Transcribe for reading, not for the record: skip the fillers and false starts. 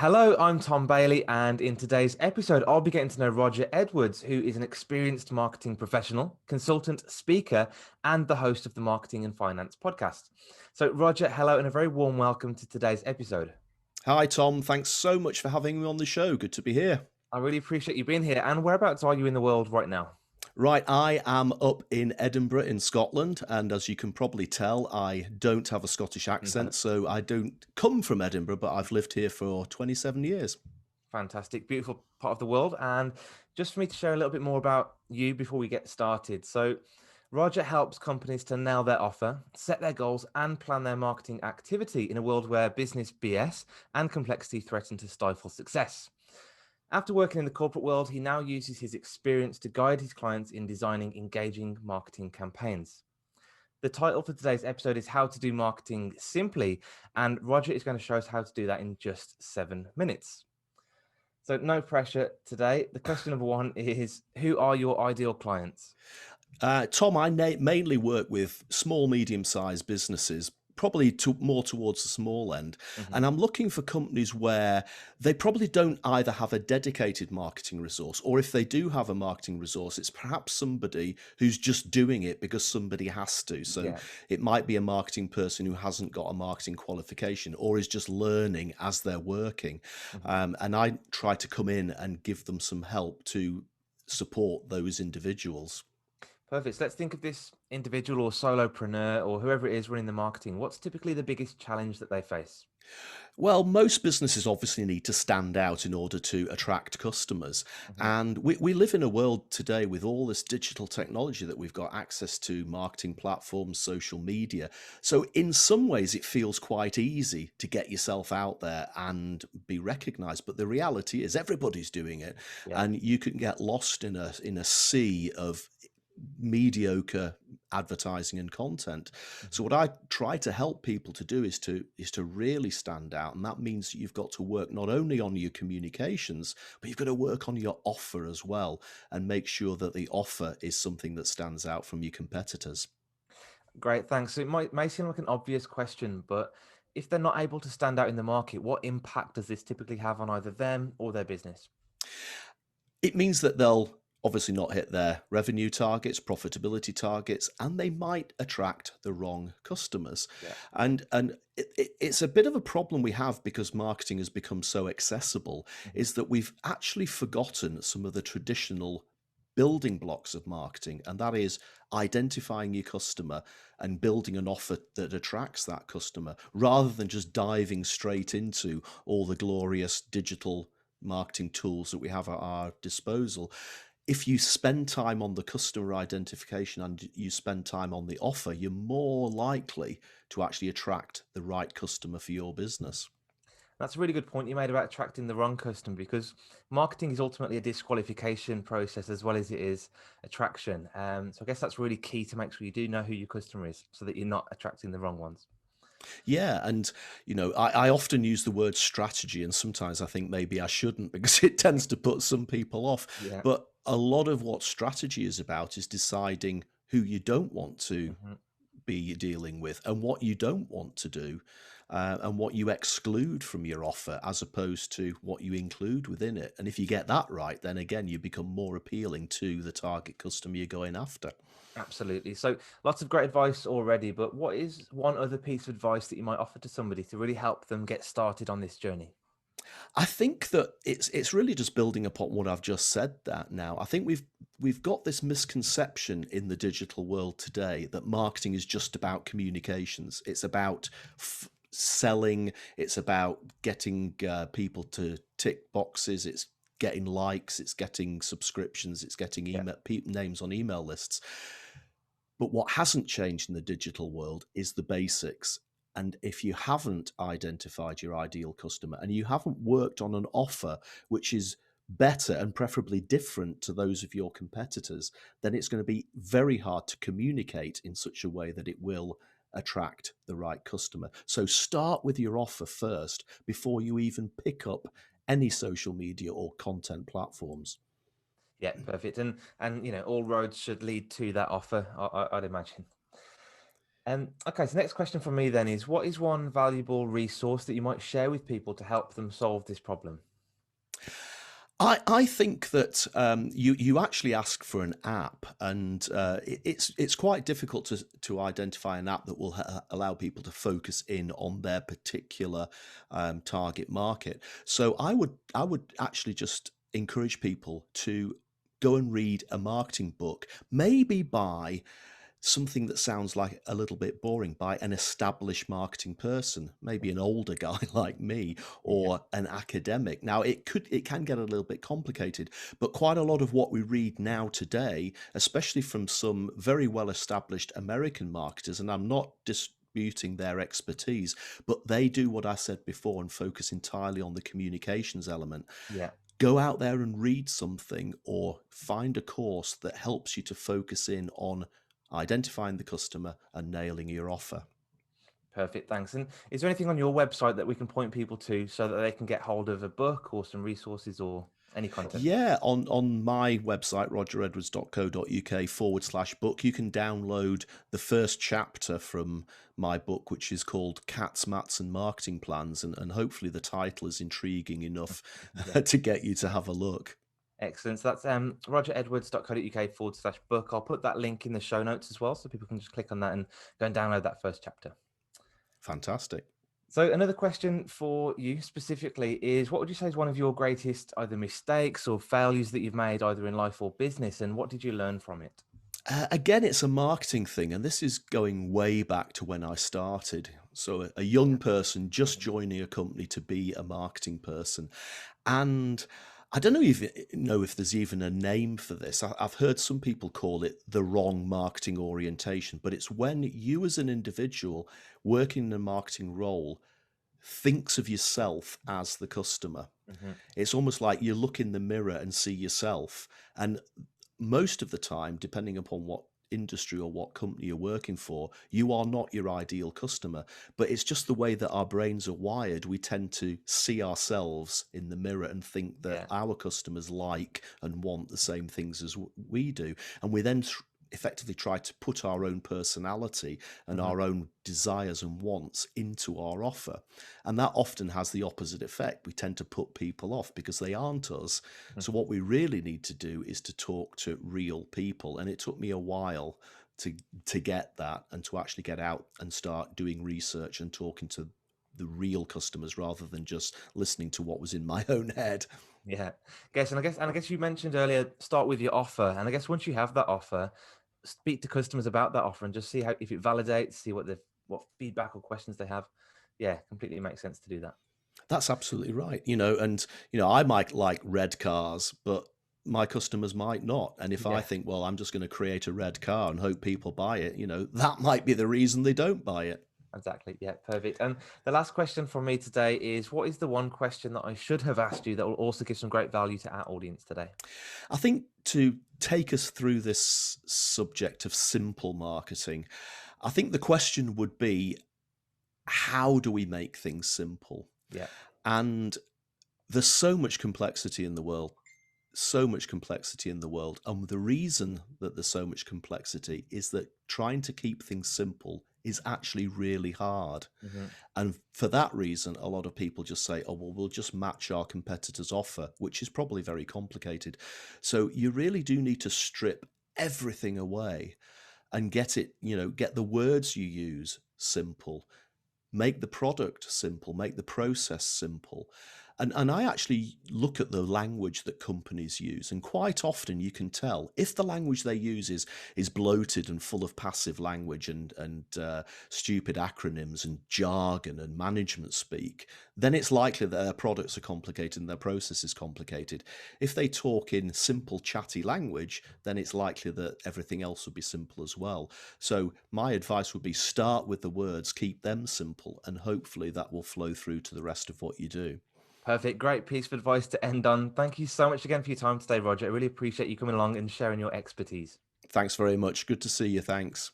Hello, I'm Tom Bailey, and in today's episode, I'll be getting to know Roger Edwards, who is an experienced marketing professional, consultant, speaker, and the host of the Marketing and Finance podcast. So, Roger, hello, and a very warm welcome to today's episode. Hi, Tom. Thanks so much for having me on the show. Good to be here. I really appreciate you being here. And whereabouts are you in the world right now? Right, I am up in Edinburgh in Scotland, and as you can probably tell, I don't have a Scottish No. accent, so I don't come from Edinburgh, but I've lived here for 27 years. Fantastic, beautiful part of the world. And just for me to share a little bit more about you before we get started. So, Roger helps companies to nail their offer, set their goals, and plan their marketing activity in a world where business BS and complexity threaten to stifle success. After working in the corporate world, he now uses his experience to guide his clients in designing engaging marketing campaigns. The title for today's episode is How to Do Marketing Simply, and Roger is going to show us how to do that in just 7 minutes. So, no pressure today. The question number one is, who are your ideal clients? Tom, I mainly work with small, medium-sized businesses, probably more towards the small end. Mhm. And I'm looking for companies where they probably don't either have a dedicated marketing resource, or if they do have a marketing resource, it's perhaps somebody who's just doing it because somebody has to. So Yeah. it might be a marketing person who hasn't got a marketing qualification or is just learning as they're working. Mhm. And I try to come in and give them some help to support those individuals. Perfect. So let's think of this individual or solopreneur or whoever it is running the marketing. What's typically the biggest challenge that they face? Well, most businesses obviously need to stand out in order to attract customers. Mhm. And we live in a world today with all this digital technology that we've got access to, marketing platforms, social media. So, in some ways, it feels quite easy to get yourself out there and be recognized. But the reality is, everybody's doing it. Yeah. And you can get lost in a sea of mediocre advertising and content. So Mhm. what I try to help people to do is to really stand out, and that means that you've got to work not only on your communications, but you've got to work on your offer as well, and make sure that the offer is something that stands out from your competitors. Great, thanks. So it may seem like an obvious question, but if they're not able to stand out in the market, what impact does this typically have on either them or their business? It means that they'll obviously not hit their revenue targets, profitability targets, and they might attract the wrong customers. Yeah. It's a bit of a problem we have because marketing has become so accessible, Mhm. is that we've actually forgotten some of the traditional building blocks of marketing, and that is identifying your customer and building an offer that attracts that customer rather than just diving straight into all the glorious digital marketing tools that we have at our disposal. If you spend time on the customer identification and you spend time on the offer, you're more likely to actually attract the right customer for your business. That's a really good point you made about attracting the wrong customer because marketing is ultimately a disqualification process as well as it is attraction. So I guess that's really key to make sure you do know who your customer is so that you're not attracting the wrong ones. Yeah, and I often use the word strategy, and sometimes I think maybe I shouldn't because it tends to put some people off. Yeah. But a lot of what strategy is about is deciding who you don't want to Mhm. be dealing with and what you don't want to do, and what you exclude from your offer as opposed to what you include within it. And if you get that right, then again, you become more appealing to the target customer you're going after. Absolutely. So lots of great advice already, but what is one other piece of advice that you might offer to somebody to really help them get started on this journey? I think that it's really just building upon what I've just said that now. I think we've got this misconception in the digital world today that marketing is just about communications. It's about selling, it's about getting people to tick boxes, it's getting likes, it's getting subscriptions, it's getting Yeah. names on email lists. But what hasn't changed in the digital world is the basics. And if you haven't identified your ideal customer and you haven't worked on an offer which is better and preferably different to those of your competitors, then it's going to be very hard to communicate in such a way that it will attract the right customer. So start with your offer first before you even pick up any social media or content platforms. Yeah, perfect. And all roads should lead to that offer, I'd imagine. Okay, so next question from me then is, what is one valuable resource that you might share with people to help them solve this problem? I think that you actually ask for an app, and it's quite difficult to identify an app that will allow people to focus in on their particular target market. So I would actually just encourage people to go and read a marketing book, maybe by something that sounds like a little bit boring, by an established marketing person, maybe an older guy like me, Yeah, or an academic. Now it can get a little bit complicated, but quite a lot of what we read now today, especially from some very well established American marketers, and I'm not disputing their expertise, but they do what I said before and focus entirely on the communications element. yeah. Go out there and read something or find a course that helps you to focus in on identifying the customer and nailing your offer. Perfect, thanks. And is there anything on your website that we can point people to so that they can get hold of a book or some resources or any content? Yeah, on my website, rogeredwards.co.uk/book, you can download the first chapter from my book, which is called Cats, Mats, and Marketing Plans. And hopefully the title is intriguing enough Yeah. to get you to have a look. Excellent. So that's rogeredwards.co.uk/book. I'll put that link in the show notes as well, so people can just click on that and go and download that first chapter. Fantastic. So another question for you specifically is, what would you say is one of your greatest either mistakes or failures that you've made either in life or business, and what did you learn from it? Again, it's a marketing thing, and this is going way back to when I started. So, a young person just joining a company to be a marketing person, and I don't know if there's even a name for this. I've heard some people call it the wrong marketing orientation, but it's when you as an individual working in a marketing role thinks of yourself as the customer. Hmm. It's almost like you look in the mirror and see yourself. And most of the time, depending upon what industry or what company you're working for, you are not your ideal customer. But it's just the way that our brains are wired. We tend to see ourselves in the mirror and think that Yeah. our customers like and want the same things as we do. And we then effectively try to put our own personality and Hmm. our own desires and wants into our offer. And that often has the opposite effect. We tend to put people off because they aren't us. So what we really need to do is to talk to real people. And it took me a while to get that and to actually get out and start doing research and talking to the real customers rather than just listening to what was in my own head. Yeah. I guess you mentioned earlier, start with your offer. And I guess once you have that offer, speak to customers about that offer and just see how if it validates, see what feedback or questions they have. Yeah, completely makes sense to do that. That's absolutely right. I might like red cars, but my customers might not. And if I Yeah, think, well, I'm just going to create a red car and hope people buy it, that might be the reason they don't buy it. exactly. Yeah, perfect. And the last question from me today is, what is the one question that I should have asked you that will also give some great value to our audience today? I think to take us through this subject of simple marketing, I think the question would be, how do we make things simple? Yeah. And there's so much complexity in the world, so much complexity in the world. And the reason that there's so much complexity is that trying to keep things simple is actually really hard. Hmm. And for that reason, a lot of people just say, oh, well, we'll just match our competitor's offer, which is probably very complicated. So you really do need to strip everything away and get the words you use simple, make the product simple, make the process simple. And I actually look at the language that companies use, and quite often you can tell if the language they use is bloated and full of passive language and stupid acronyms and jargon and management speak, then it's likely that their products are complicated and their process is complicated. If they talk in simple, chatty language, then it's likely that everything else would be simple as well. So my advice would be start with the words, keep them simple, and hopefully that will flow through to the rest of what you do. Perfect. Great piece of advice to end on. Thank you so much again for your time today, Roger. I really appreciate you coming along and sharing your expertise. Thanks very much. Good to see you. Thanks.